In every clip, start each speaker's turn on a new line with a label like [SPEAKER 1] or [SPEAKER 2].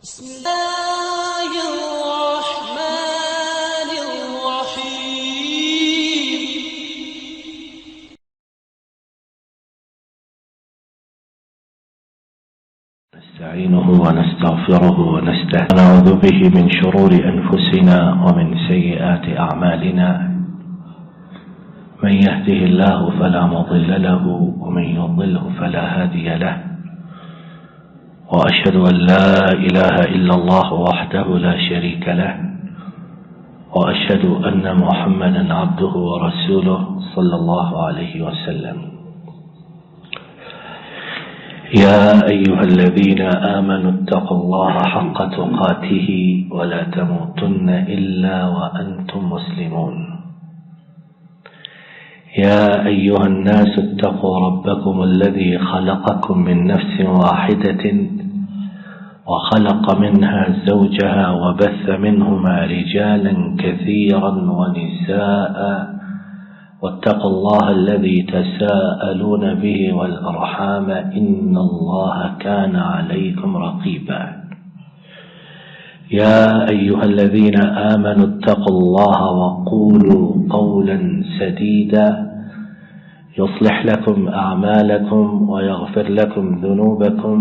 [SPEAKER 1] بسم الله الرحمن الرحيم.
[SPEAKER 2] نستعينه ونستغفره ونستهديه ونعوذ به من شرور أنفسنا ومن سيئات أعمالنا. من يهده الله فلا مضل له ومن يضلله فلا هادي له، وأشهد أن لا إله إلا الله وحده لا شريك له، وأشهد أن محمدا عبده ورسوله صلى الله عليه وسلم. يا أيها الذين آمنوا اتقوا الله حق تقاته ولا تموتن إلا وأنتم مسلمون. يا أيها الناس اتقوا ربكم الذي خلقكم من نفس واحدة وخلق منها زوجها وبث منهما رجالا كثيرا ونساء، واتقوا الله الذي تساءلون به والأرحام إن الله كان عليكم رقيبا. يا أيها الذين آمنوا اتقوا الله وقولوا قولا سديدا يصلح لكم أعمالكم ويغفر لكم ذنوبكم،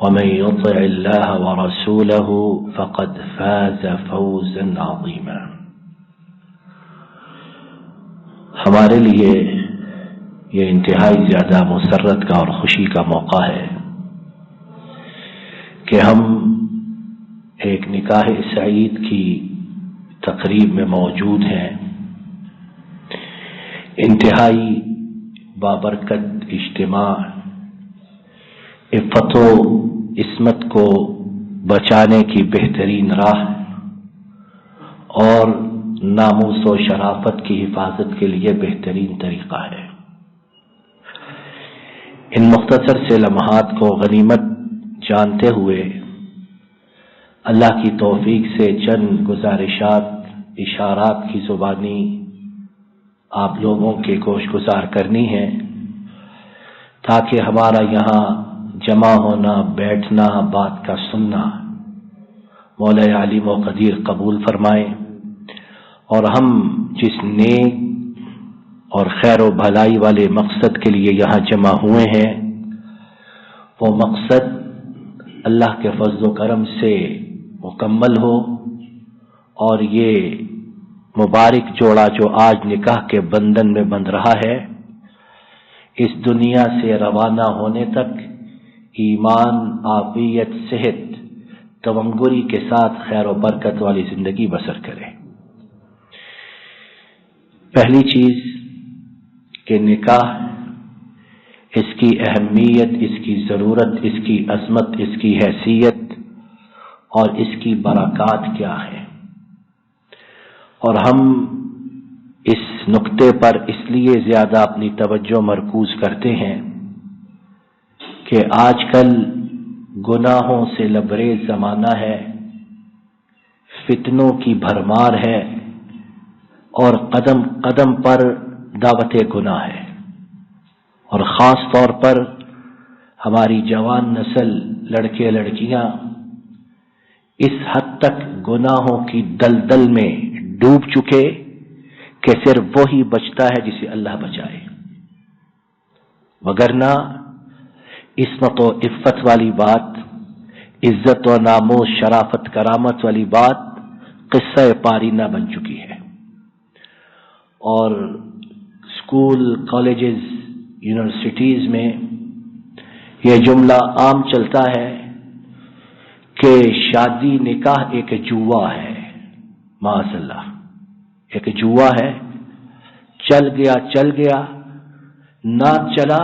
[SPEAKER 2] ومن يطع الله ورسوله فقد فاز فوزا عظيما. ہمارے لیے یہ انتہائی زیادہ مسرت کا اور خوشی کا موقع ہے کہ ہم ایک نکاح سعید کی تقریب میں موجود ہیں. انتہائی بابرکت اجتماع عفت و عصمت کو بچانے کی بہترین راہ اور ناموس و شرافت کی حفاظت کے لیے بہترین طریقہ ہے. ان مختصر سے لمحات کو غنیمت جانتے ہوئے اللہ کی توفیق سے چند گزارشات اشارات کی زبانی آپ لوگوں کے گوش گزار کرنی ہے، تاکہ ہمارا یہاں جمع ہونا، بیٹھنا، بات کا سننا مولا علیم و قدیر قبول فرمائے، اور ہم جس نیک اور خیر و بھلائی والے مقصد کے لیے یہاں جمع ہوئے ہیں، وہ مقصد اللہ کے فضل و کرم سے مکمل ہو، اور یہ مبارک جوڑا جو آج نکاح کے بندھن میں بندھ رہا ہے، اس دنیا سے روانہ ہونے تک ایمان، عافیت، صحت، تمنگری کے ساتھ خیر و برکت والی زندگی بسر کرے. پہلی چیز کہ نکاح، اس کی اہمیت، اس کی ضرورت، اس کی عظمت، اس کی حیثیت اور اس کی برکات کیا ہے. اور ہم اس نقطے پر اس لیے زیادہ اپنی توجہ مرکوز کرتے ہیں کہ آج کل گناہوں سے لبریز زمانہ ہے، فتنوں کی بھرمار ہے، اور قدم قدم پر دعوت گناہ ہے. اور خاص طور پر ہماری جوان نسل، لڑکے لڑکیاں اس حد تک گناہوں کی دلدل میں ڈوب چکے کہ صرف وہی بچتا ہے جسے اللہ بچائے، وگرنہ عصمت و عفت والی بات، عزت و ناموس، شرافت، کرامت والی بات قصہ پارینہ بن چکی ہے. اور اسکول، کالجز، یونیورسٹیز میں یہ جملہ عام چلتا ہے کہ شادی نکاح ایک جوا ہے. معاذ اللہ، ایک جوا ہے، چل گیا چل گیا، نہ چلا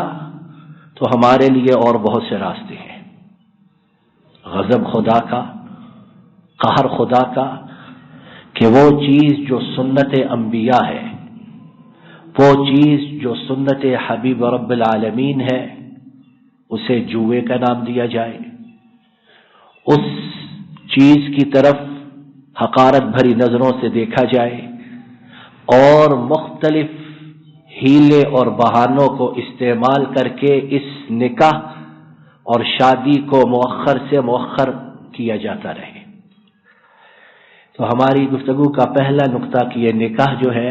[SPEAKER 2] تو ہمارے لیے اور بہت سے راستے ہیں. غضب خدا کا، قہر خدا کا، کہ وہ چیز جو سنت انبیاء ہے، وہ چیز جو سنت حبیب رب العالمین ہے، اسے جوے کا نام دیا جائے. اس چیز کی طرف حقارت بھری نظروں سے دیکھا جائے، اور مختلف ہیلے اور بہانوں کو استعمال کر کے اس نکاح اور شادی کو مؤخر سے مؤخر کیا جاتا رہے۔ تو ہماری گفتگو کا پہلا نقطہ کہ یہ نکاح جو ہے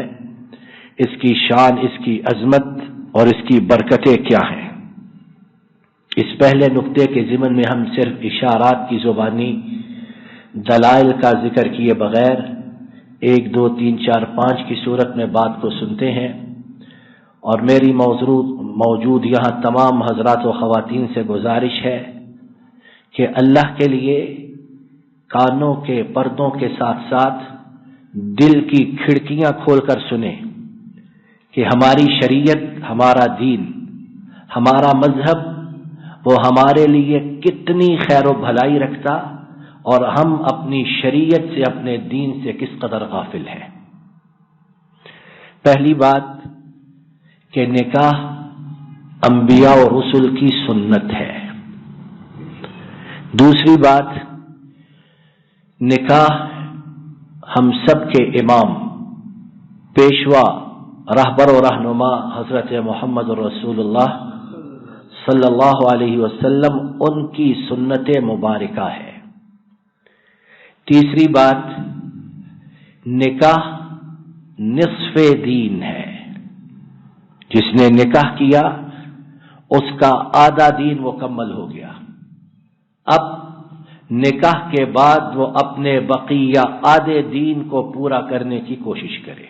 [SPEAKER 2] اس کی شان، اس کی عظمت اور اس کی برکتیں کیا ہیں۔ اس پہلے نقطے کے ضمن میں ہم صرف اشارات کی زبانی دلائل کا ذکر کیے بغیر 1 2 3 4 5 کی صورت میں بات کو سنتے ہیں، اور میری موجود یہاں تمام حضرات و خواتین سے گزارش ہے کہ اللہ کے لیے کانوں کے پردوں کے ساتھ ساتھ دل کی کھڑکیاں کھول کر سنیں کہ ہماری شریعت، ہمارا دین، ہمارا مذہب وہ ہمارے لیے کتنی خیر و بھلائی رکھتا، اور ہم اپنی شریعت سے، اپنے دین سے کس قدر غافل ہیں۔ پہلی بات کہ نکاح انبیاء و رسل کی سنت ہے۔ دوسری بات، نکاح ہم سب کے امام، پیشوا، رہبر و رہنما حضرت محمد رسول اللہ صلی اللہ علیہ وسلم ان کی سنت مبارکہ ہے۔ تیسری بات، نکاح نصف دین ہے۔ جس نے نکاح کیا اس کا آدھا دین مکمل ہو گیا۔ اب نکاح کے بعد وہ اپنے بقیہ آدھے دین کو پورا کرنے کی کوشش کرے،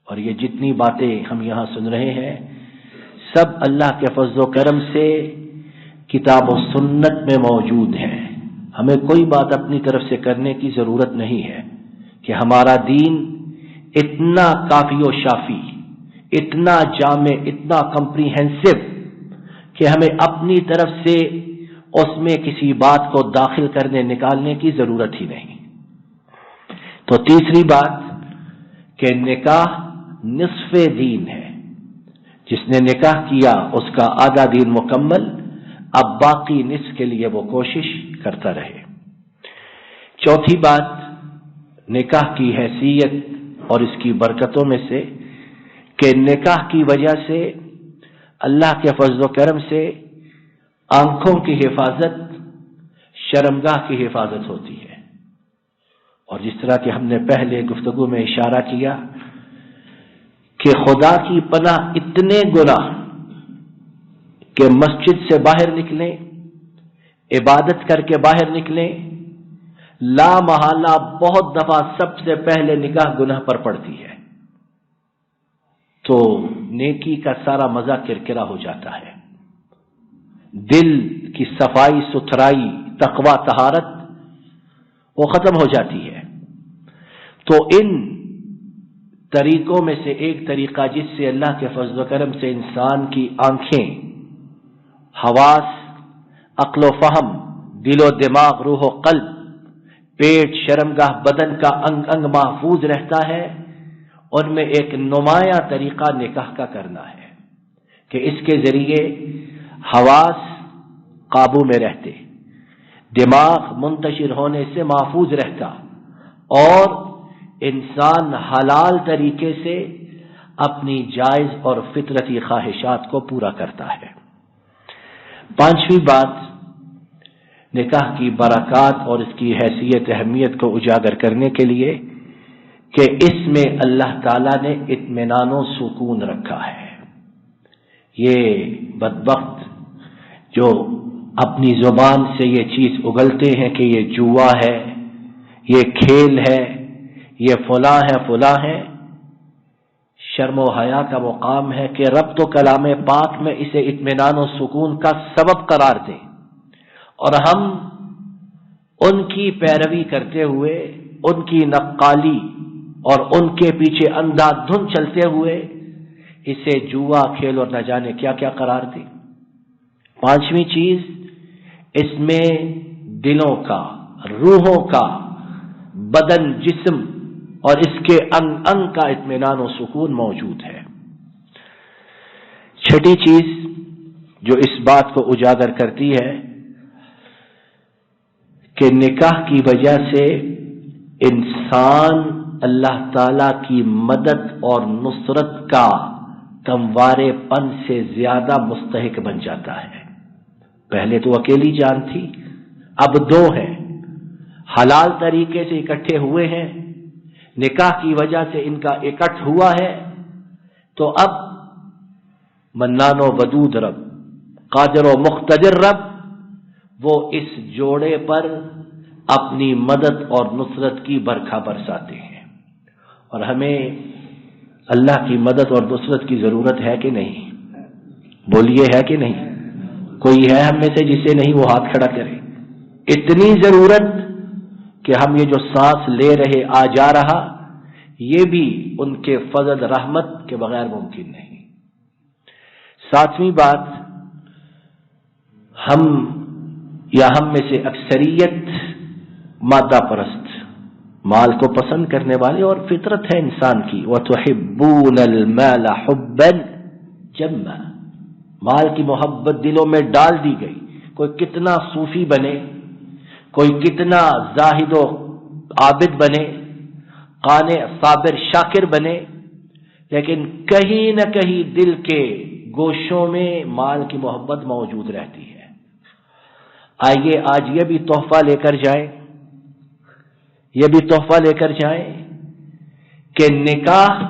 [SPEAKER 2] اور یہ جتنی باتیں ہم یہاں سن رہے ہیں سب اللہ کے فضل و کرم سے کتاب و سنت میں موجود ہیں۔ ہمیں کوئی بات اپنی طرف سے کرنے کی ضرورت نہیں ہے کہ ہمارا دین اتنا کافی و شافی، اتنا جامع، اتنا کمپریہنسو کہ ہمیں اپنی طرف سے اس میں کسی بات کو داخل کرنے نکالنے کی ضرورت ہی نہیں۔ تو تیسری بات کہ نکاح نصف دین ہے۔ جس نے نکاح کیا اس کا آدھا دین مکمل، اب باقی نصف کے لیے وہ کوشش کرتا رہے۔ چوتھی بات، نکاح کی حیثیت اور اس کی برکتوں میں سے کہ نکاح کی وجہ سے اللہ کے فضل و کرم سے آنکھوں کی حفاظت، شرمگاہ کی حفاظت ہوتی ہے، اور جس طرح کہ ہم نے پہلے گفتگو میں اشارہ کیا کہ خدا کی پناہ اتنے گناہ کہ مسجد سے باہر نکلیں، عبادت کر کے باہر نکلیں، لا محالہ بہت دفعہ سب سے پہلے نگاہ گناہ پر پڑتی ہے، تو نیکی کا سارا مزہ کرکرا ہو جاتا ہے۔ دل کی صفائی ستھرائی، تقوی، طہارت وہ ختم ہو جاتی ہے۔ تو ان طریقوں میں سے ایک طریقہ جس سے اللہ کے فضل و کرم سے انسان کی آنکھیں، حواس، عقل و فہم، دل و دماغ، روح و قلب، پیٹ، شرمگاہ، بدن کا انگ انگ محفوظ رہتا ہے، ان میں ایک نمایاں طریقہ نکاح کا کرنا ہے کہ اس کے ذریعے حواس قابو میں رہتے، دماغ منتشر ہونے سے محفوظ رہتا، اور انسان حلال طریقے سے اپنی جائز اور فطرتی خواہشات کو پورا کرتا ہے۔ پانچویں بات، نکاح کی برکات اور اس کی حیثیت اہمیت کو اجاگر کرنے کے لیے کہ اس میں اللہ تعالیٰ نے اطمینان و سکون رکھا ہے۔ یہ بدبخت جو اپنی زبان سے یہ چیز اگلتے ہیں کہ یہ جوا ہے، یہ کھیل ہے، یہ فلاں ہے فلاں ہے، شرم و حیا کا مقام ہے کہ رب تو کلام پاک میں اسے اطمینان و سکون کا سبب قرار دیں، اور ہم ان کی پیروی کرتے ہوئے، ان کی نقالی اور ان کے پیچھے اندھا دھند چلتے ہوئے اسے جوا، کھیل اور نہ جانے کیا کیا قرار دیں۔ پانچویں چیز، اس میں دلوں کا، روحوں کا، بدن، جسم اور اس کے انگ انگ کا اطمینان و سکون موجود ہے۔ چھٹی چیز جو اس بات کو اجاگر کرتی ہے کہ نکاح کی وجہ سے انسان اللہ تعالی کی مدد اور نصرت کا کموارے پن سے زیادہ مستحق بن جاتا ہے۔ پہلے تو اکیلی جان تھی، اب دو ہیں، حلال طریقے سے اکٹھے ہوئے ہیں، نکاح کی وجہ سے ان کا اکٹھ ہوا ہے، تو اب منان و ودود رب، قادر و مقتدر رب، وہ اس جوڑے پر اپنی مدد اور نصرت کی برکھا برساتے ہیں۔ اور ہمیں اللہ کی مدد اور نصرت کی ضرورت ہے کہ نہیں؟ بولیے، ہے کہ نہیں؟ کوئی ہے ہم میں سے جسے نہیں؟ وہ ہاتھ کھڑا کرے۔ اتنی ضرورت کہ ہم یہ جو سانس لے رہے آ جا رہا، یہ بھی ان کے فضل رحمت کے بغیر ممکن نہیں۔ ساتویں بات، ہم میں سے اکثریت مادہ پرست، مال کو پسند کرنے والے، اور فطرت ہے انسان کی، وَتُحِبُّونَ الْمَالَ حُبًّا جَمًّا، مال کی محبت دلوں میں ڈال دی گئی۔ کوئی کتنا صوفی بنے، کوئی کتنا زاہد و عابد بنے، قانع صابر شاکر بنے، لیکن کہیں نہ کہیں دل کے گوشوں میں مال کی محبت موجود رہتی ہے۔ آئیے آج یہ بھی تحفہ لے کر جائیں، یہ بھی تحفہ لے کر جائیں کہ نکاح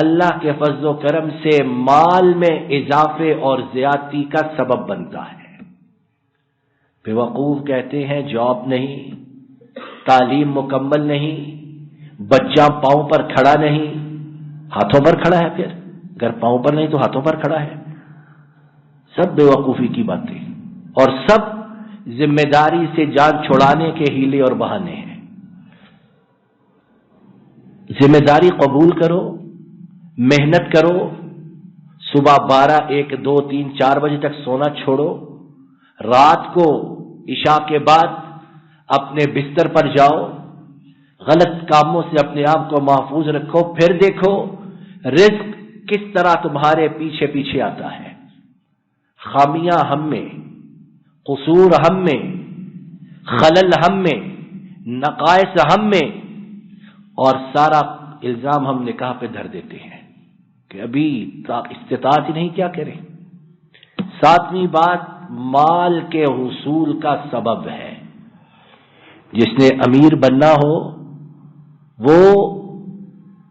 [SPEAKER 2] اللہ کے فضل و کرم سے مال میں اضافے اور زیادتی کا سبب بنتا ہے۔ بے وقوف کہتے ہیں جاب نہیں، تعلیم مکمل نہیں، بچہ پاؤں پر کھڑا نہیں، ہاتھوں پر کھڑا ہے، پھر اگر پاؤں پر نہیں تو ہاتھوں پر کھڑا ہے۔ سب بے وقوفی کی باتیں، اور سب ذمہ داری سے جان چھڑانے کے ہیلے اور بہانے ہیں۔ ذمہ داری قبول کرو، محنت کرو، صبح 12، 1، 2، 3، 4 بجے تک سونا چھوڑو، رات کو عشاء کے بعد اپنے بستر پر جاؤ، غلط کاموں سے اپنے آپ کو محفوظ رکھو، پھر دیکھو رزق کس طرح تمہارے پیچھے پیچھے آتا ہے۔ خامیاں ہم میں، قصور ہم میں، خلل ہم میں، نقائص ہم میں، اور سارا الزام ہم نکاح پہ دھر دیتے ہیں کہ ابھی استطاعت ہی نہیں، کیا کریں۔ ساتویں بات، مال کے حصول کا سبب ہے۔ جس نے امیر بننا ہو وہ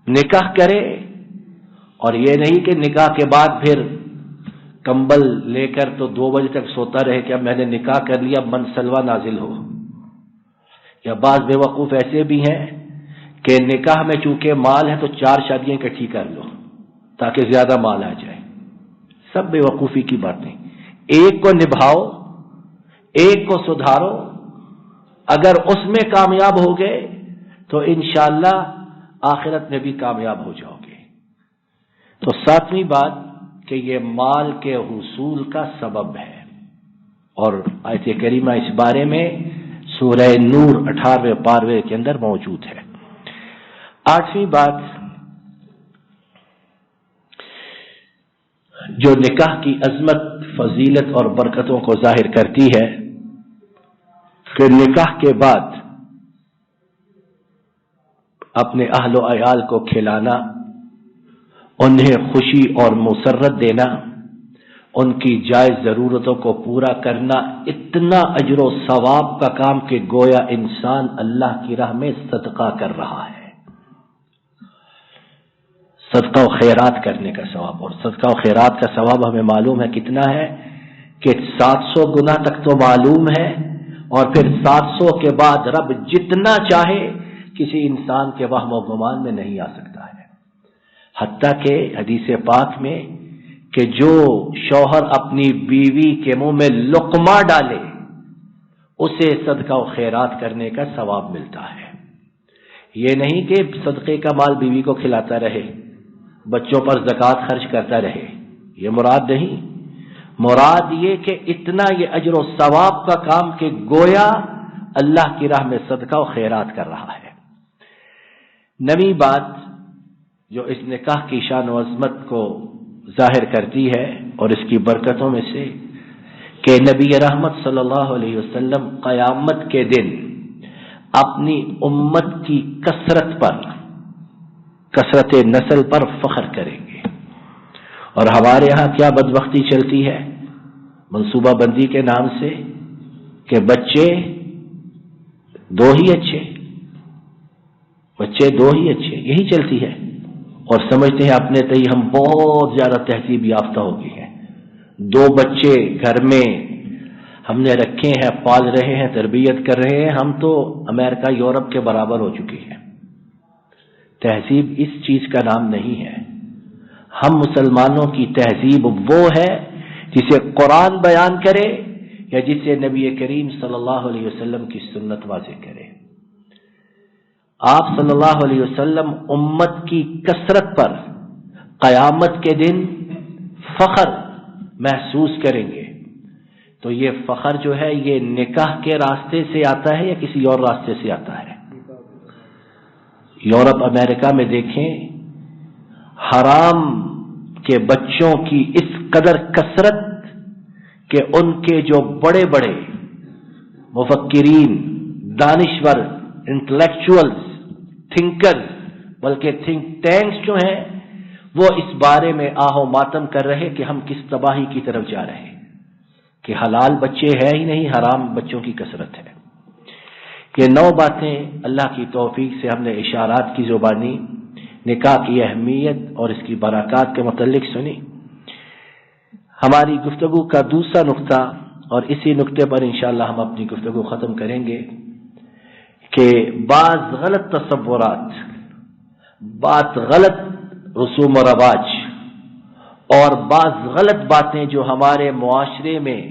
[SPEAKER 2] نکاح کرے، اور یہ نہیں کہ نکاح کے بعد پھر کمبل لے کر تو 2 بجے تک سوتا رہے کہ اب میں نے نکاح کر لیا، من سلوہ نازل ہو۔ یا بعض بے وقوف ایسے بھی ہیں کہ نکاح میں چونکہ مال ہے تو 4 شادیاں اکٹھی کر لو تاکہ زیادہ مال آ جائے۔ سب بے وقوفی کی باتیں۔ ایک کو نبھاؤ، ایک کو سدھارو، اگر اس میں کامیاب ہو گئے تو انشاءاللہ آخرت میں بھی کامیاب ہو جاؤ گے۔ تو ساتویں بات کہ یہ مال کے حصول کا سبب ہے، اور آیت کریمہ اس بارے میں سورہ نور 18ویں پارے کے اندر موجود ہے۔ 8ویں بات جو نکاح کی عظمت، فضیلت اور برکتوں کو ظاہر کرتی ہے کہ نکاح کے بعد اپنے اہل و عیال کو کھلانا، انہیں خوشی اور مسرت دینا، ان کی جائز ضرورتوں کو پورا کرنا، اتنا اجر و ثواب کا کام کہ گویا انسان اللہ کی راہ میں صدقہ کر رہا ہے۔ صدقہ و خیرات کرنے کا ثواب، اور صدقہ و خیرات کا ثواب ہمیں معلوم ہے کتنا ہے کہ 700 گنا تک تو معلوم ہے، اور پھر 700 کے بعد رب جتنا چاہے کسی انسان کے وہم و گمان میں نہیں آ سکتا ہے۔ حتیٰ کہ حدیث پاک میں کہ جو شوہر اپنی بیوی کے منہ میں لقمہ ڈالے اسے صدقہ و خیرات کرنے کا ثواب ملتا ہے۔ یہ نہیں کہ صدقے کا مال بیوی کو کھلاتا رہے، بچوں پر زکوٰۃ خرچ کرتا رہے، یہ مراد نہیں۔ مراد یہ کہ اتنا یہ اجر و ثواب کا کام کہ گویا اللہ کی راہ میں صدقہ و خیرات کر رہا ہے۔ 9ویں بات جو اس نکاح کی شان و عظمت کو ظاہر کرتی ہے اور اس کی برکتوں میں سے کہ نبی رحمت صلی اللہ علیہ وسلم قیامت کے دن اپنی امت کی کثرت نسل پر فخر کریں گے۔ اور ہمارے ہاں کیا بدبختی چلتی ہے منصوبہ بندی کے نام سے کہ بچے دو ہی اچھے بچے، دو ہی اچھے، یہی چلتی ہے، اور سمجھتے ہیں اپنے تئی ہم بہت زیادہ تہذیب یافتہ ہو گئے ہیں۔ دو بچے گھر میں ہم نے رکھے ہیں، پال رہے ہیں، تربیت کر رہے ہیں، ہم تو امریکہ یورپ کے برابر ہو چکے ہیں۔ تہذیب اس چیز کا نام نہیں ہے۔ ہم مسلمانوں کی تہذیب وہ ہے جسے قرآن بیان کرے یا جسے نبی کریم صلی اللہ علیہ وسلم کی سنت واضح کرے۔ آپ صلی اللہ علیہ وسلم امت کی کثرت پر قیامت کے دن فخر محسوس کریں گے، تو یہ فخر جو ہے یہ نکاح کے راستے سے آتا ہے یا کسی اور راستے سے آتا ہے؟ یورپ امریکہ میں دیکھیں، حرام کے بچوں کی اس قدر کثرت کہ ان کے جو بڑے بڑے مفکرین، دانشور، انٹلیکچوئلز، تھنکرز، بلکہ تھنک ٹینکس جو ہیں وہ اس بارے میں آہ و ماتم کر رہے کہ ہم کس تباہی کی طرف جا رہے ہیں، کہ حلال بچے ہیں ہی نہیں، حرام بچوں کی کثرت ہے۔ یہ 9 باتیں اللہ کی توفیق سے ہم نے اشارات کی زبانی نکاح کی اہمیت اور اس کی برکات کے متعلق سنی۔ ہماری گفتگو کا دوسرا نقطہ، اور اسی نقطے پر انشاءاللہ ہم اپنی گفتگو ختم کریں گے، کہ بعض غلط تصورات، بعض غلط رسوم و رواج اور بعض غلط باتیں جو ہمارے معاشرے میں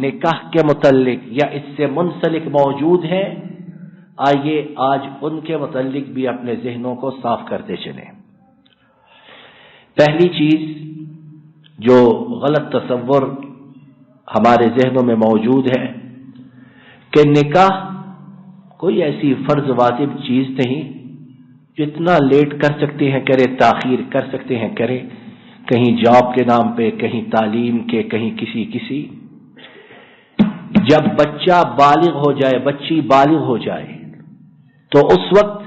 [SPEAKER 2] نکاح کے متعلق یا اس سے منسلک موجود ہیں، آئیے آج ان کے متعلق بھی اپنے ذہنوں کو صاف کرتے چلیں۔ پہلی چیز جو غلط تصور ہمارے ذہنوں میں موجود ہے کہ نکاح کوئی ایسی فرض واجب چیز نہیں، جتنا لیٹ کر سکتے ہیں کرے، تاخیر کر سکتے ہیں کرے، کہیں جاب کے نام پہ، کہیں تعلیم کے، کہیں کسی۔ جب بچہ بالغ ہو جائے، بچی بالغ ہو جائے، تو اس وقت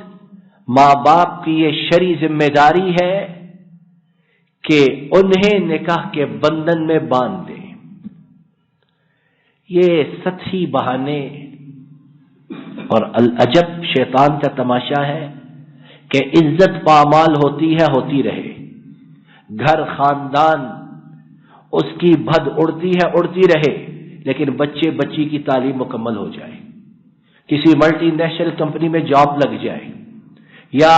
[SPEAKER 2] ماں باپ کی یہ شرعی ذمہ داری ہے کہ انہیں نکاح کے بندھن میں باندھ دیں۔ یہ سطحی بہانے اور العجب شیطان کا تماشا ہے کہ عزت پامال ہوتی ہے، ہوتی رہے، گھر خاندان اس کی بھد اڑتی ہے، اڑتی رہے، لیکن بچے بچی کی تعلیم مکمل ہو جائے، کسی ملٹی نیشنل کمپنی میں جاب لگ جائے، یا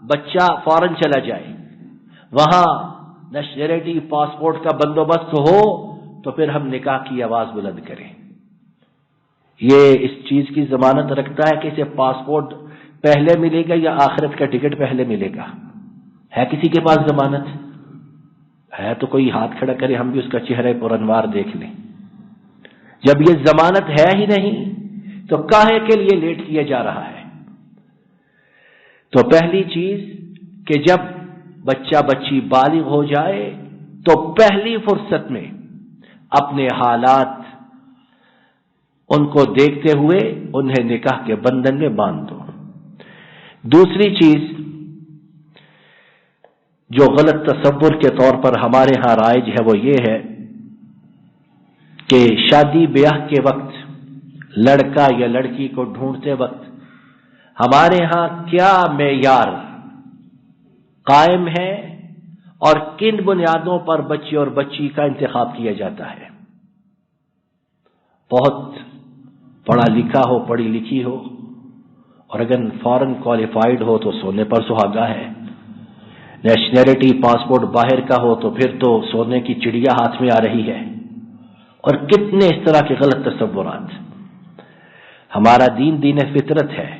[SPEAKER 2] بچہ فارن چلا جائے، وہاں نیشنلٹی پاسپورٹ کا بندوبست ہو، تو پھر ہم نکاح کی آواز بلند کریں۔ یہ اس چیز کی ضمانت رکھتا ہے کہ اسے پاسپورٹ پہلے ملے گا یا آخرت کا ٹکٹ پہلے ملے گا؟ ہے کسی کے پاس ضمانت؟ ہے تو کوئی ہاتھ کھڑا کرے، ہم بھی اس کا چہرہ پر انوار دیکھ لیں۔ جب یہ ضمانت ہے ہی نہیں تو کاہے کے لیے لیٹ کیا جا رہا ہے؟ تو پہلی چیز کہ جب بچہ بچی بالغ ہو جائے تو پہلی فرصت میں اپنے حالات ان کو دیکھتے ہوئے انہیں نکاح کے بندھن میں باندھ دو۔ دوسری چیز جو غلط تصور کے طور پر ہمارے ہاں رائج ہے وہ یہ ہے کہ شادی بیاہ کے وقت لڑکا یا لڑکی کو ڈھونڈتے وقت ہمارے ہاں کیا معیار قائم ہے اور کن بنیادوں پر بچے اور بچی کا انتخاب کیا جاتا ہے؟ بہت پڑھا لکھا ہو، پڑھی لکھی ہو، اور اگر فارن کوالیفائڈ ہو تو سونے پر سہاگا ہے، نیشنلٹی پاسپورٹ باہر کا ہو تو پھر تو سونے کی چڑیا ہاتھ میں آ رہی ہے، اور کتنے اس طرح کے غلط تصورات۔ ہمارا دین فطرت ہے،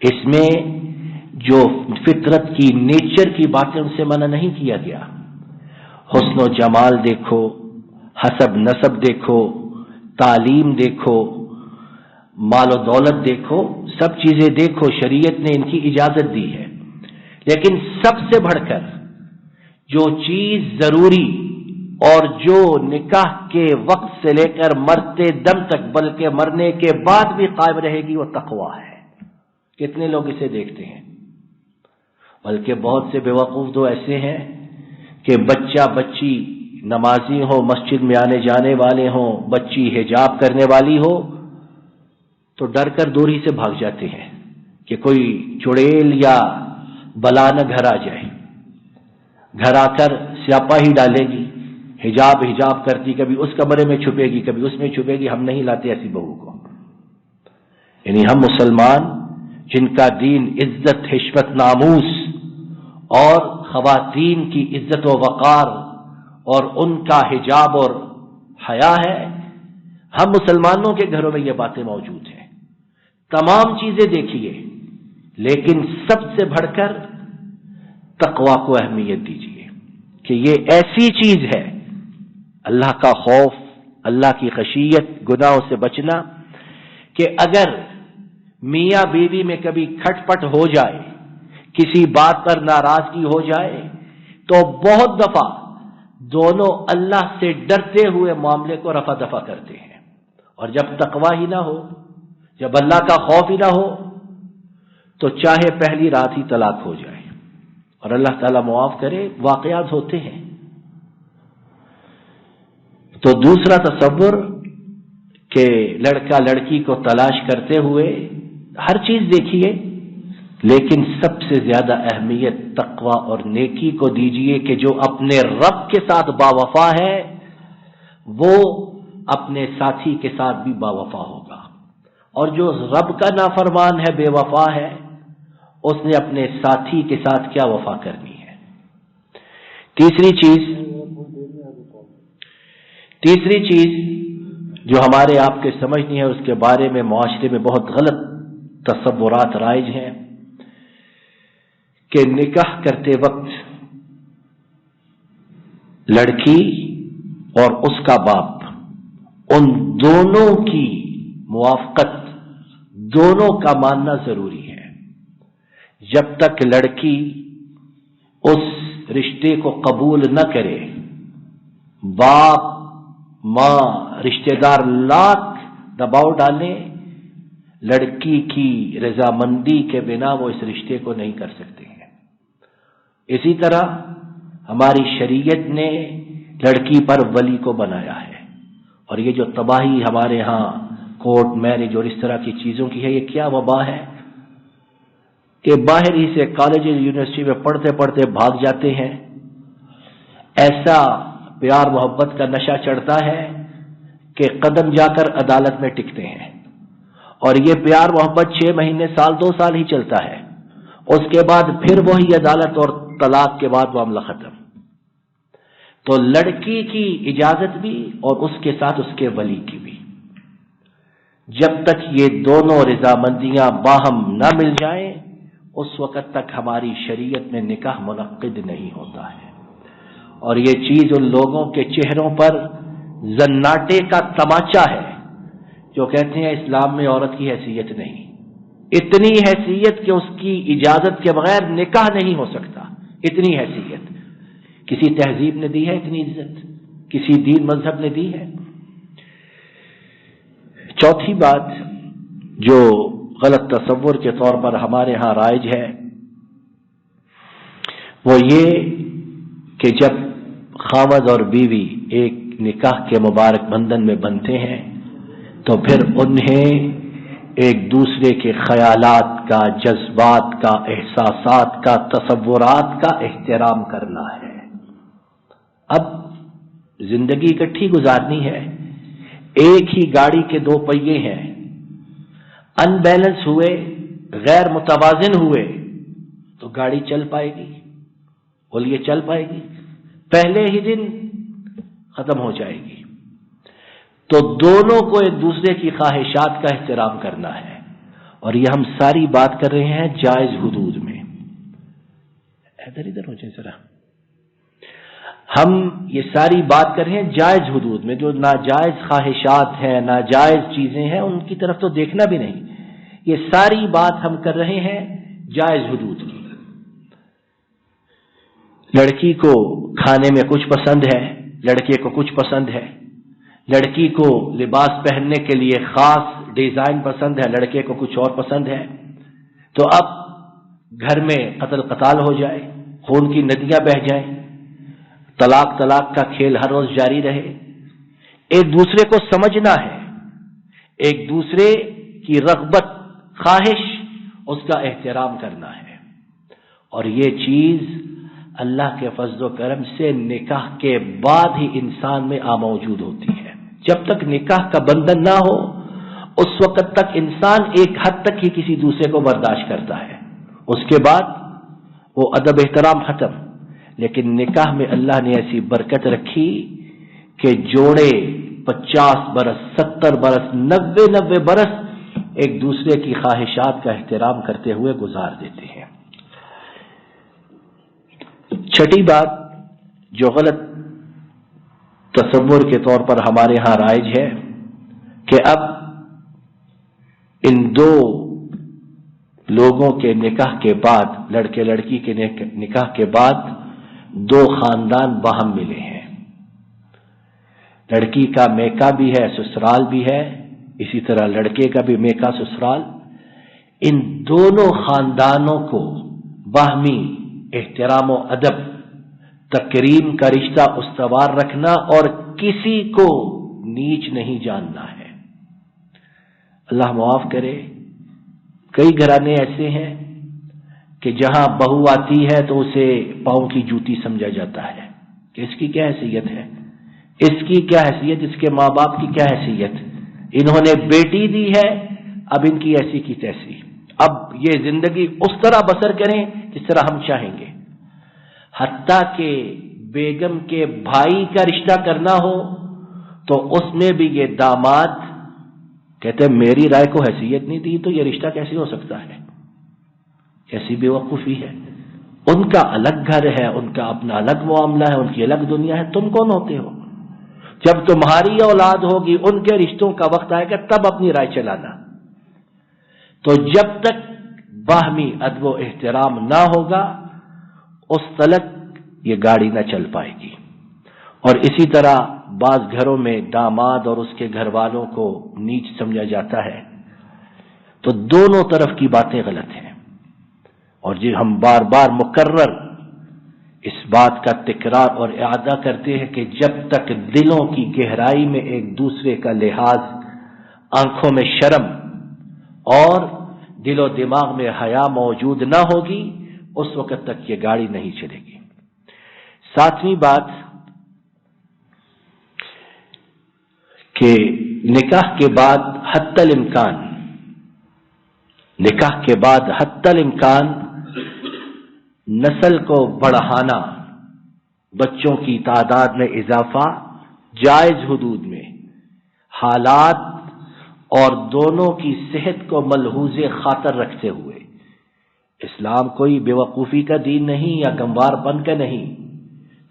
[SPEAKER 2] اس میں جو فطرت کی نیچر کی باتیں ان سے منع نہیں کیا گیا۔ حسن و جمال دیکھو، حسب نسب دیکھو، تعلیم دیکھو، مال و دولت دیکھو، سب چیزیں دیکھو، شریعت نے ان کی اجازت دی ہے، لیکن سب سے بڑھ کر جو چیز ضروری اور جو نکاح کے وقت سے لے کر مرتے دم تک بلکہ مرنے کے بعد بھی قائم رہے گی وہ تقویٰ ہے۔ کتنے لوگ اسے دیکھتے ہیں؟ بلکہ بہت سے بیوقوف تو ایسے ہیں کہ بچہ بچی نمازی ہو، مسجد میں آنے جانے والے ہوں، بچی حجاب کرنے والی ہو، تو ڈر کر دور ہی سے بھاگ جاتے ہیں کہ کوئی چڑیل یا بلا نہ گھر آ جائے. گھر آ کر سیاپاہی ڈالے گی، حجاب کرتی، کبھی اس کمرے میں چھپے گی، کبھی اس میں چھپے گی. ہم نہیں لاتے ایسی بہو کو. یعنی ہم مسلمان جن کا دین عزت، حشمت، ناموس اور خواتین کی عزت و وقار اور ان کا حجاب اور حیا ہے، ہم مسلمانوں کے گھروں میں یہ باتیں موجود ہیں. تمام چیزیں دیکھیے، لیکن سب سے بڑھ کر تقوی کو اہمیت دیجیے کہ یہ ایسی چیز ہے، اللہ کا خوف، اللہ کی خشیت، گناہوں سے بچنا، کہ اگر میاں بیوی میں کبھی کھٹ پٹ ہو جائے، کسی بات پر ناراضگی ہو جائے، تو بہت دفعہ دونوں اللہ سے ڈرتے ہوئے معاملے کو رفع دفع کرتے ہیں. اور جب تقوی ہی نہ ہو، جب اللہ کا خوف ہی نہ ہو، تو چاہے پہلی رات ہی طلاق ہو جائے. اور اللہ تعالیٰ معاف کرے، واقعات ہوتے ہیں. تو دوسرا تصور کہ لڑکا لڑکی کو تلاش کرتے ہوئے ہر چیز دیکھیے، لیکن سب سے زیادہ اہمیت تقوی اور نیکی کو دیجیے کہ جو اپنے رب کے ساتھ باوفا ہے وہ اپنے ساتھی کے ساتھ بھی باوفا ہوگا، اور جو رب کا نافرمان ہے، بے وفا ہے، اس نے اپنے ساتھی کے ساتھ کیا وفا کرنی ہے. تیسری چیز جو ہمارے آپ کے سمجھنی ہے، اس کے بارے میں معاشرے میں بہت غلط تصورات رائج ہیں کہ نکاح کرتے وقت لڑکی اور اس کا باپ، ان دونوں کی موافقت، دونوں کا ماننا ضروری ہے. جب تک لڑکی اس رشتے کو قبول نہ کرے، باپ، ماں، رشتہ دار لاکھ دباؤ ڈالیں، لڑکی کی رضامندی کے بنا وہ اس رشتے کو نہیں کر سکتے ہیں. اسی طرح ہماری شریعت نے لڑکی پر ولی کو بنایا ہے. اور یہ جو تباہی ہمارے ہاں کورٹ میرج اور اس طرح کی چیزوں کی ہے، یہ کیا وبا ہے کہ باہر ہی سے کالج یونیورسٹی میں پڑھتے پڑھتے بھاگ جاتے ہیں. ایسا پیار محبت کا نشہ چڑھتا ہے کہ قدم جا کر عدالت میں ٹکتے ہیں، اور یہ پیار محبت 6 مہینے، سال، 2 سال ہی چلتا ہے. اس کے بعد پھر وہی عدالت اور طلاق کے بعد معاملہ ختم. تو لڑکی کی اجازت بھی اور اس کے ساتھ اس کے ولی کی بھی. جب تک یہ دونوں رضامندیاں باہم نہ مل جائیں، اس وقت تک ہماری شریعت میں نکاح منعقد نہیں ہوتا ہے. اور یہ چیز ان لوگوں کے چہروں پر زناٹے کا تماچا ہے جو کہتے ہیں اسلام میں عورت کی حیثیت نہیں. اتنی حیثیت کہ اس کی اجازت کے بغیر نکاح نہیں ہو سکتا. اتنی حیثیت کسی تہذیب نے دی ہے؟ اتنی عزت کسی دین مذہب نے دی ہے؟ چوتھی بات جو غلط تصور کے طور پر ہمارے ہاں رائج ہے، وہ یہ کہ جب خاوند اور بیوی ایک نکاح کے مبارک بندھن میں بندھتے ہیں تو پھر انہیں ایک دوسرے کے خیالات کا، جذبات کا، احساسات کا، تصورات کا احترام کرنا ہے. اب زندگی اکٹھی گزارنی ہے، ایک ہی گاڑی کے 2 پہیے ہیں، ان بیلنس ہوئے، غیر متوازن ہوئے تو گاڑی چل پائے گی؟ بولیے چل پائے گی؟ پہلے ہی دن ختم ہو جائے گی. تو دونوں کو ایک دوسرے کی خواہشات کا احترام کرنا ہے. اور یہ ہم ساری بات کر رہے ہیں جائز حدود میں. ادھر ہو جائے ذرا. ہم یہ ساری بات کر رہے ہیں جائز حدود میں. جو ناجائز خواہشات ہیں، ناجائز چیزیں ہیں، ان کی طرف تو دیکھنا بھی نہیں. یہ ساری بات ہم کر رہے ہیں جائز حدود کی. لڑکی کو کھانے میں کچھ پسند ہے، لڑکے کو کچھ پسند ہے. لڑکی کو لباس پہننے کے لیے خاص ڈیزائن پسند ہے، لڑکے کو کچھ اور پسند ہے. تو اب گھر میں قتل قتال ہو جائے، خون کی ندیاں بہہ جائیں، طلاق کا کھیل ہر روز جاری رہے. ایک دوسرے کو سمجھنا ہے، ایک دوسرے کی رغبت، خواہش، اس کا احترام کرنا ہے. اور یہ چیز اللہ کے فضل و کرم سے نکاح کے بعد ہی انسان میں موجود ہوتی ہے. جب تک نکاح کا بندھن نہ ہو اس وقت تک انسان ایک حد تک ہی کسی دوسرے کو برداشت کرتا ہے، اس کے بعد وہ ادب احترام ختم. لیکن نکاح میں اللہ نے ایسی برکت رکھی کہ جوڑے 50 برس، 70 برس، 90 برس ایک دوسرے کی خواہشات کا احترام کرتے ہوئے گزار دیتے ہیں. چھٹی بات جو غلط تصور کے طور پر ہمارے ہاں رائج ہے کہ اب ان دو لوگوں کے نکاح کے بعد، لڑکے لڑکی کے نکاح کے بعد دو خاندان باہم ملے ہیں. لڑکی کا میکا بھی ہے، سسرال بھی ہے، اسی طرح لڑکے کا بھی میکا سسرال. ان دونوں خاندانوں کو باہمی احترام و ادب، تکریم کا رشتہ استوار رکھنا اور کسی کو نیچ نہیں جاننا ہے. اللہ معاف کرے، کئی گھرانے ایسے ہیں کہ جہاں بہو آتی ہے تو اسے پاؤں کی جوتی سمجھا جاتا ہے کہ اس کی کیا حیثیت ہے، اس کی کیا حیثیت، اس کے ماں باپ کی کیا حیثیت، انہوں نے بیٹی دی ہے، اب ان کی ایسی کی تیسی، اب یہ زندگی اس طرح بسر کریں جس طرح ہم چاہیں گے. حتیٰ کہ بیگم کے بھائی کا رشتہ کرنا ہو تو اس میں بھی یہ داماد کہتے ہیں میری رائے کو حیثیت نہیں دی تو یہ رشتہ کیسے ہو سکتا ہے. کیسی بے وقوفی ہے. ان کا الگ گھر ہے، ان کا اپنا الگ معاملہ ہے، ان کی الگ دنیا ہے، تم کون ہوتے ہو؟ جب تمہاری اولاد ہوگی، ان کے رشتوں کا وقت آئے گا تب اپنی رائے چلانا. تو جب تک باہمی ادب و احترام نہ ہوگا اس تلک یہ گاڑی نہ چل پائے گی. اور اسی طرح بعض گھروں میں داماد اور اس کے گھر والوں کو نیچ سمجھا جاتا ہے. تو دونوں طرف کی باتیں غلط ہیں. اور جی ہم بار بار مکرر اس بات کا تکرار اور اعادہ کرتے ہیں کہ جب تک دلوں کی گہرائی میں ایک دوسرے کا لحاظ، آنکھوں میں شرم اور دل و دماغ میں حیا موجود نہ ہوگی اس وقت تک یہ گاڑی نہیں چلے گی. 7ویں بات کہ نکاح کے بعد حتی الامکان، نکاح کے بعد حتی الامکان نسل کو بڑھانا، بچوں کی تعداد میں اضافہ جائز حدود میں، حالات اور دونوں کی صحت کو ملحوظ خاطر رکھتے ہوئے. اسلام کوئی بے وقوفی کا دین نہیں یا گنوار پن کا نہیں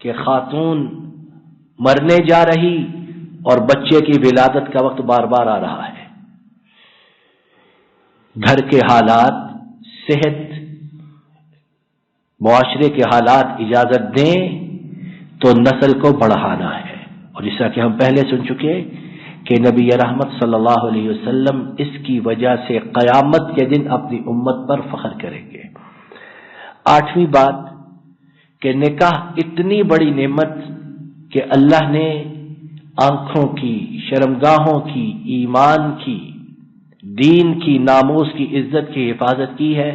[SPEAKER 2] کہ خاتون مرنے جا رہی اور بچے کی ولادت کا وقت بار بار آ رہا ہے. گھر کے حالات، صحت، معاشرے کے حالات اجازت دیں تو نسل کو بڑھانا ہے. اور جیسا کہ ہم پہلے سن چکے کہ نبی رحمت صلی اللہ علیہ وسلم اس کی وجہ سے قیامت کے دن اپنی امت پر فخر کریں گے. 8ویں بات کہ نکاح اتنی بڑی نعمت کہ اللہ نے آنکھوں کی، شرمگاہوں کی، ایمان کی، دین کی، ناموس کی، عزت کی حفاظت کی ہے.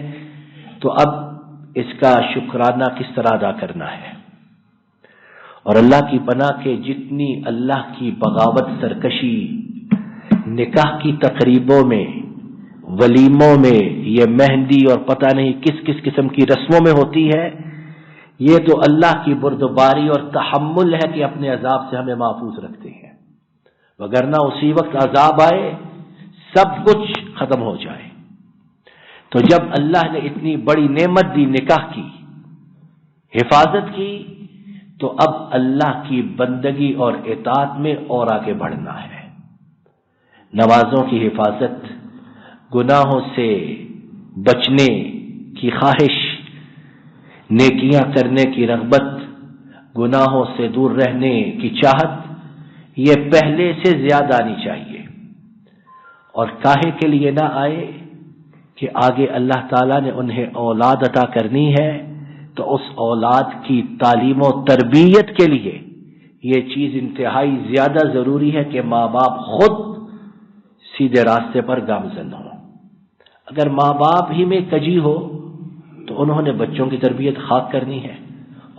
[SPEAKER 2] تو اب اس کا شکرانہ کس طرح ادا کرنا ہے. اور اللہ کی پناہ کے جتنی اللہ کی بغاوت، سرکشی نکاح کی تقریبوں میں، ولیموں میں، یہ مہندی اور پتہ نہیں کس کس قسم کی رسموں میں ہوتی ہے، یہ تو اللہ کی بردباری اور تحمل ہے کہ اپنے عذاب سے ہمیں محفوظ رکھتے ہیں. وگرنہ اسی وقت عذاب آئے سب کچھ ختم ہو جائے. تو جب اللہ نے اتنی بڑی نعمت دی، نکاح کی حفاظت کی، تو اب اللہ کی بندگی اور اطاعت میں اور آگے بڑھنا ہے. نمازوں کی حفاظت، گناہوں سے بچنے کی خواہش، نیکیاں کرنے کی رغبت، گناہوں سے دور رہنے کی چاہت، یہ پہلے سے زیادہ آنی چاہیے. اور کاہے کے لیے نہ آئے کہ آگے اللہ تعالیٰ نے انہیں اولاد عطا کرنی ہے تو اس اولاد کی تعلیم و تربیت کے لیے یہ چیز انتہائی زیادہ ضروری ہے کہ ماں باپ خود سیدھے راستے پر گامزن ہوں۔ اگر ماں باپ ہی میں کجی ہو تو انہوں نے بچوں کی تربیت خاک کرنی ہے۔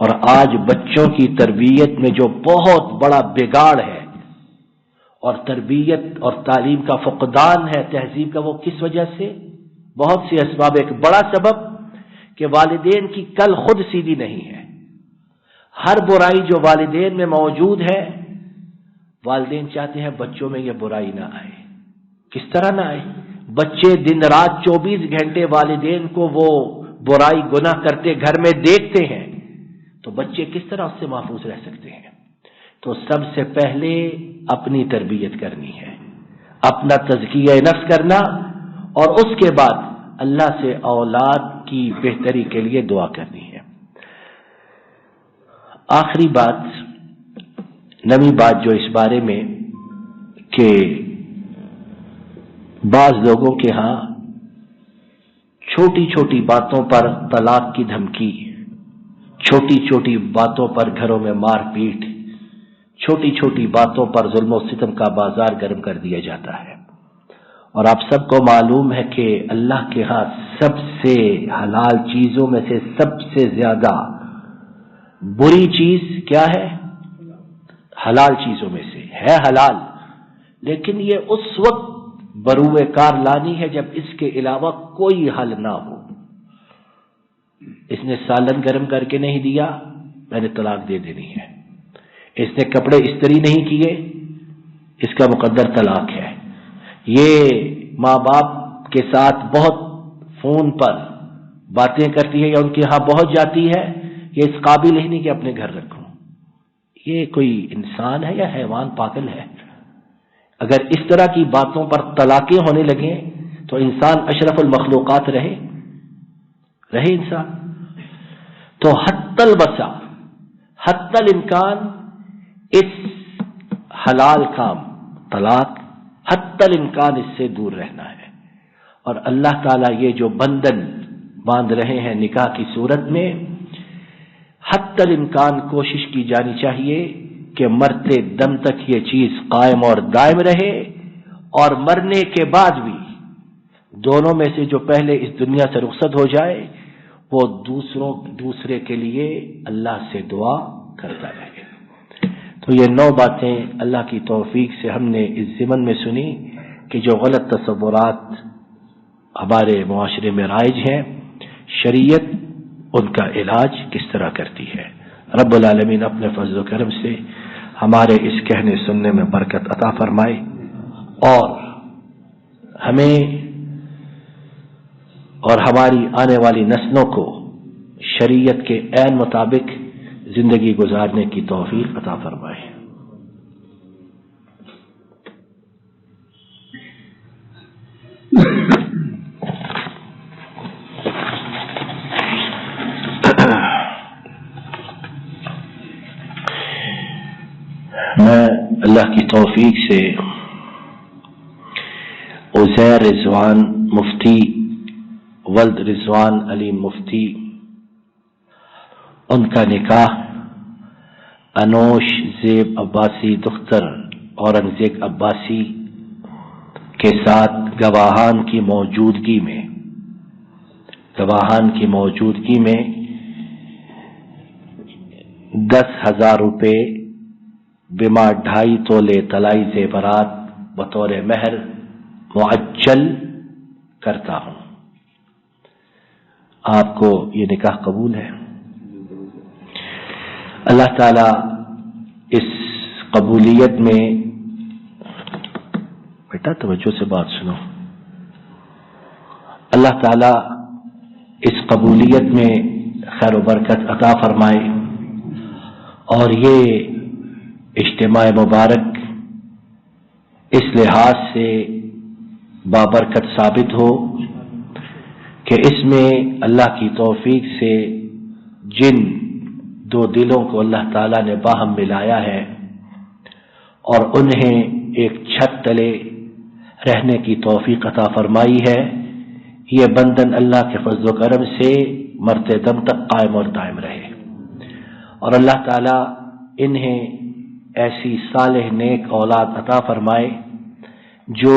[SPEAKER 2] اور آج بچوں کی تربیت میں جو بہت بڑا بگاڑ ہے اور تربیت اور تعلیم کا فقدان ہے تہذیب کا، وہ کس وجہ سے؟ بہت سی اسباب۔ ایک بڑا سبب کہ والدین کی کل خود سیدھی نہیں ہے۔ ہر برائی جو والدین میں موجود ہے، والدین چاہتے ہیں بچوں میں یہ برائی نہ آئے۔ کس طرح نہ آئے؟ بچے دن رات 24 گھنٹے والدین کو وہ برائی گناہ کرتے گھر میں دیکھتے ہیں، تو بچے کس طرح اس سے محفوظ رہ سکتے ہیں؟ تو سب سے پہلے اپنی تربیت کرنی ہے، اپنا تزکیہ نفس کرنا، اور اس کے بعد اللہ سے اولاد کی بہتری کے لیے دعا کرنی ہے۔ آخری بات، نئی بات جو اس بارے میں کہ بعض لوگوں کے ہاں چھوٹی چھوٹی باتوں پر طلاق کی دھمکی، چھوٹی چھوٹی باتوں پر گھروں میں مار پیٹ، چھوٹی چھوٹی باتوں پر ظلم و ستم کا بازار گرم کر دیا جاتا ہے۔ اور آپ سب کو معلوم ہے کہ اللہ کے ہاں سب سے حلال چیزوں میں سے سب سے زیادہ بری چیز کیا ہے؟ حلال چیزوں میں سے ہے حلال، لیکن یہ اس وقت بروئے کار لانی ہے جب اس کے علاوہ کوئی حل نہ ہو۔ اس نے سالن گرم کر کے نہیں دیا، میں نے طلاق دے دینی ہے۔ اس نے کپڑے استری نہیں کیے، اس کا مقدر طلاق ہے۔ یہ ماں باپ کے ساتھ بہت فون پر باتیں کرتی ہے یا ان کے ہاں پہنچ جاتی ہے، یہ اس قابل ہی نہیں کہ اپنے گھر رکھوں۔ یہ کوئی انسان ہے یا حیوان پاگل ہے؟ اگر اس طرح کی باتوں پر طلاقیں ہونے لگیں تو انسان اشرف المخلوقات رہے انسان؟ تو حتی الوسع، حتی الامکان اس حلال کام طلاق، حتی الامکان اس سے دور رہنا ہے۔ اور اللہ تعالیٰ یہ جو بندھن باندھ رہے ہیں نکاح کی صورت میں، حتی الامکان کوشش کی جانی چاہیے کہ مرتے دم تک یہ چیز قائم اور دائم رہے، اور مرنے کے بعد بھی دونوں میں سے جو پہلے اس دنیا سے رخصت ہو جائے وہ دوسرے کے لیے اللہ سے دعا کرتا رہے۔ تو یہ 9 باتیں اللہ کی توفیق سے ہم نے اس ضمن میں سنی کہ جو غلط تصورات ہمارے معاشرے میں رائج ہیں، شریعت ان کا علاج کس طرح کرتی ہے۔ رب العالمین اپنے فضل و کرم سے ہمارے اس کہنے سننے میں برکت عطا فرمائے، اور ہمیں اور ہماری آنے والی نسلوں کو شریعت کے عین مطابق زندگی گزارنے کی توفیق عطا فرمائے۔ میں اللہ کی توفیق سے عزیر رضوان مفتی ولد رضوان علی مفتی، ان کا نکاح انوش زیب عباسی دختر اورنگزیب عباسی کے ساتھ گواہان کی موجودگی میں 10,000 روپے بما 2.5 تولے طلائی زیورات بطور مہر معجل کرتا ہوں۔ آپ کو یہ نکاح قبول ہے؟ اللہ تعالی اس قبولیت میں، بیٹا توجہ سے بات سنو، اللہ تعالی اس قبولیت میں خیر و برکت عطا فرمائے، اور یہ اجتماع مبارک اس لحاظ سے بابرکت ثابت ہو کہ اس میں اللہ کی توفیق سے جن 2 دلوں کو اللہ تعالیٰ نے باہم ملایا ہے اور انہیں ایک چھت تلے رہنے کی توفیق عطا فرمائی ہے، یہ بندھن اللہ کے فضل و کرم سے مرتے دم تک قائم اور دائم رہے، اور اللہ تعالیٰ انہیں ایسی صالح نیک اولاد عطا فرمائے جو